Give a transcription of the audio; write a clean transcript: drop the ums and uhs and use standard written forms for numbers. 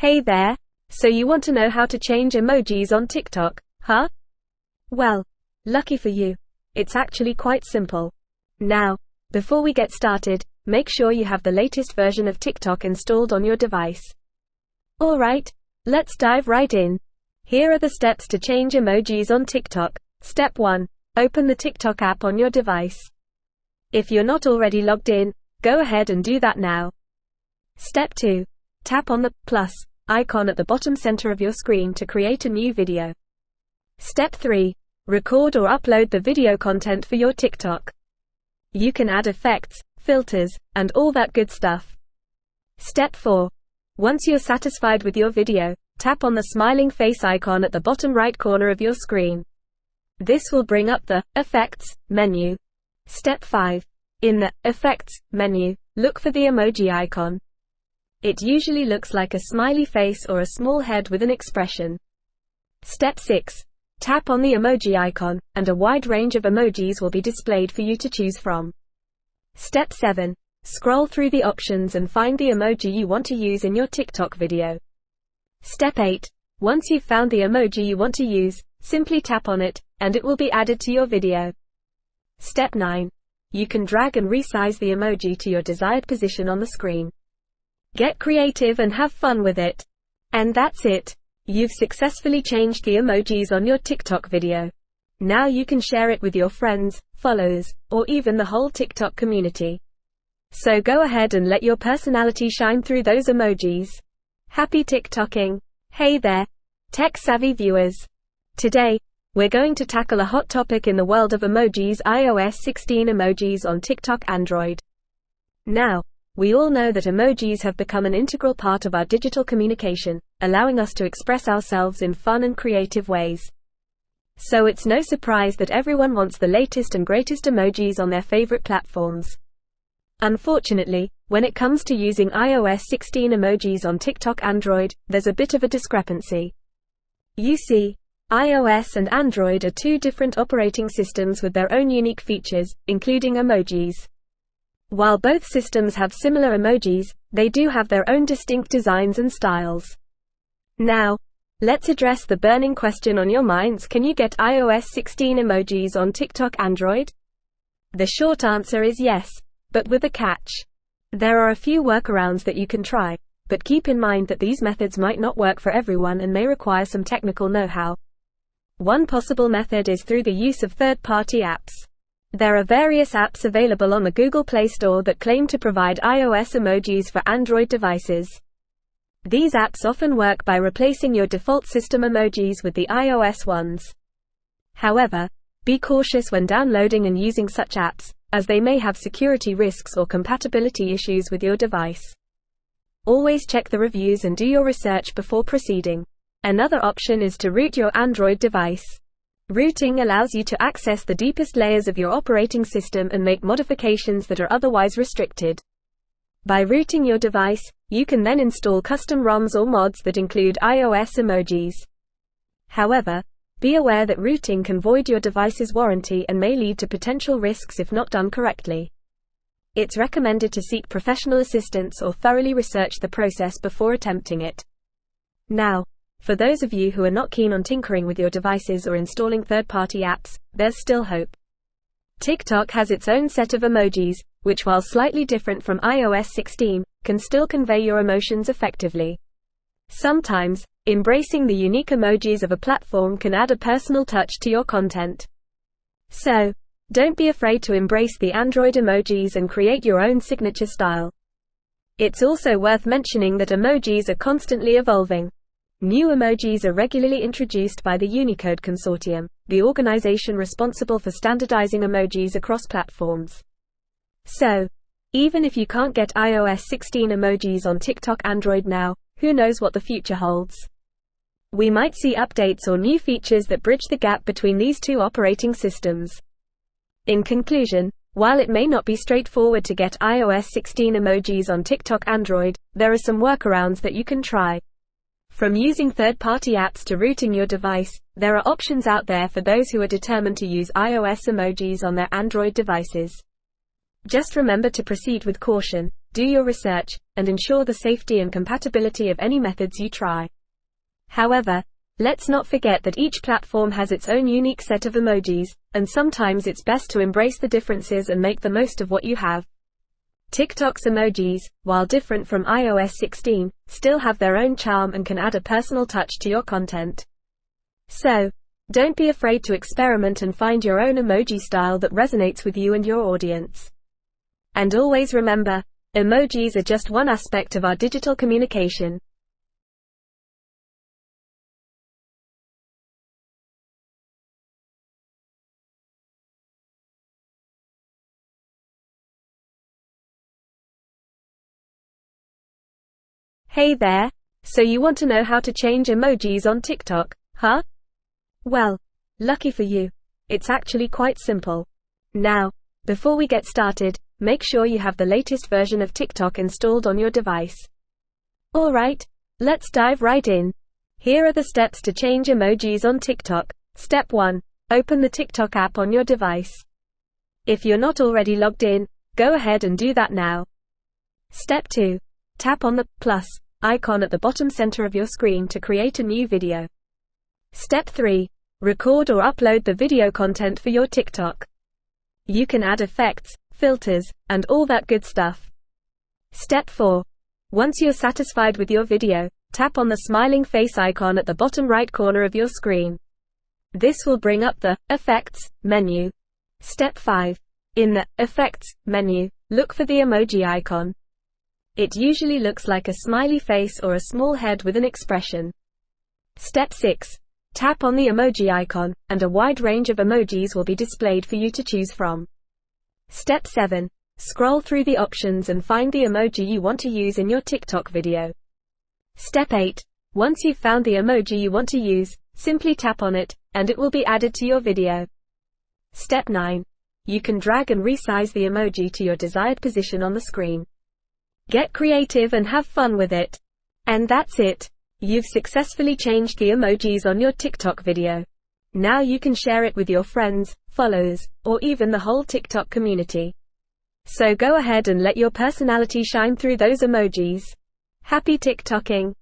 Hey there! So you want to know how to change emojis on TikTok, huh? Well, lucky for you, it's actually quite simple. Now, before we get started, make sure you have the latest version of TikTok installed on your device. Alright, let's dive right in. Here are the steps to change emojis on TikTok. Step 1. Open the TikTok app on your device. If you're not already logged in, go ahead and do that now. Step 2. Tap on the plus icon at the bottom center of your screen to create a new video. Step 3. Record or upload the video content for your TikTok. You can add effects, filters, and all that good stuff. Step 4. Once you're satisfied with your video, tap on the smiling face icon at the bottom right corner of your screen. This will bring up the Effects menu. Step 5. In the Effects menu, look for the emoji icon. It usually looks like a smiley face or a small head with an expression. Step 6. Tap on the emoji icon, and a wide range of emojis will be displayed for you to choose from. Step 7. Scroll through the options and find the emoji you want to use in your TikTok video. Step 8. Once you've found the emoji you want to use, simply tap on it, and it will be added to your video. Step 9. You can drag and resize the emoji to your desired position on the screen. Get creative and have fun with it. And that's it. You've successfully changed the emojis on your TikTok video. Now you can share it with your friends, followers, or even the whole TikTok community. So go ahead and let your personality shine through those emojis. Happy TikToking! Hey there, tech-savvy viewers. Today, we're going to tackle a hot topic in the world of emojis: iOS 16 emojis on TikTok Android. Now, we all know that emojis have become an integral part of our digital communication, allowing us to express ourselves in fun and creative ways. So it's no surprise that everyone wants the latest and greatest emojis on their favorite platforms. Unfortunately, when it comes to using iOS 16 emojis on TikTok Android, there's a bit of a discrepancy. You see, iOS and Android are two different operating systems with their own unique features, including emojis. While both systems have similar emojis, they do have their own distinct designs and styles. Now, let's address the burning question on your minds: can you get iOS 16 emojis on TikTok Android? The short answer is yes, but with a catch. There are a few workarounds that you can try, but keep in mind that these methods might not work for everyone and may require some technical know-how. One possible method is through the use of third-party apps. There are various apps available on the Google Play Store that claim to provide iOS emojis for Android devices. These apps often work by replacing your default system emojis with the iOS ones. However, be cautious when downloading and using such apps, as they may have security risks or compatibility issues with your device. Always check the reviews and do your research before proceeding. Another option is to root your Android device. Rooting allows you to access the deepest layers of your operating system and make modifications that are otherwise restricted. By rooting your device, you can then install custom ROMs or mods that include iOS emojis. However, be aware that rooting can void your device's warranty and may lead to potential risks if not done correctly. It's recommended to seek professional assistance or thoroughly research the process before attempting it. Now, for those of you who are not keen on tinkering with your devices or installing third-party apps, there's still hope. TikTok has its own set of emojis, which, while slightly different from iOS 16, can still convey your emotions effectively. Sometimes, embracing the unique emojis of a platform can add a personal touch to your content. So, don't be afraid to embrace the Android emojis and create your own signature style. It's also worth mentioning that emojis are constantly evolving. New emojis are regularly introduced by the Unicode Consortium, the organization responsible for standardizing emojis across platforms. So, even if you can't get iOS 16 emojis on TikTok Android now, who knows what the future holds? We might see updates or new features that bridge the gap between these two operating systems. In conclusion, while it may not be straightforward to get iOS 16 emojis on TikTok Android, there are some workarounds that you can try. From using third-party apps to rooting your device, there are options out there for those who are determined to use iOS emojis on their Android devices. Just remember to proceed with caution, do your research, and ensure the safety and compatibility of any methods you try. However, let's not forget that each platform has its own unique set of emojis, and sometimes it's best to embrace the differences and make the most of what you have. TikTok's emojis, while different from iOS 16, still have their own charm and can add a personal touch to your content. So, don't be afraid to experiment and find your own emoji style that resonates with you and your audience. And always remember, emojis are just one aspect of our digital communication. Hey there! So you want to know how to change emojis on TikTok, huh? Well, lucky for you, it's actually quite simple. Now, before we get started, make sure you have the latest version of TikTok installed on your device. Alright, let's dive right in. Here are the steps to change emojis on TikTok. Step 1. Open the TikTok app on your device. If you're not already logged in, go ahead and do that now. Step 2. Tap on the plus icon at the bottom center of your screen to create a new video. Step 3. Record or upload the video content for your TikTok. You can add effects, filters, and all that good stuff. Step 4. Once you're satisfied with your video, tap on the smiling face icon at the bottom right corner of your screen. This will bring up the Effects menu. Step 5. In the Effects menu, look for the emoji icon. It usually looks like a smiley face or a small head with an expression. Step 6. Tap on the emoji icon, and a wide range of emojis will be displayed for you to choose from. Step 7. Scroll through the options and find the emoji you want to use in your TikTok video. Step 8. Once you've found the emoji you want to use, simply tap on it, and it will be added to your video. Step 9. You can drag and resize the emoji to your desired position on the screen. Get creative and have fun with it. And that's it. You've successfully changed the emojis on your TikTok video. Now you can share it with your friends, followers, or even the whole TikTok community. So go ahead and let your personality shine through those emojis. Happy TikToking!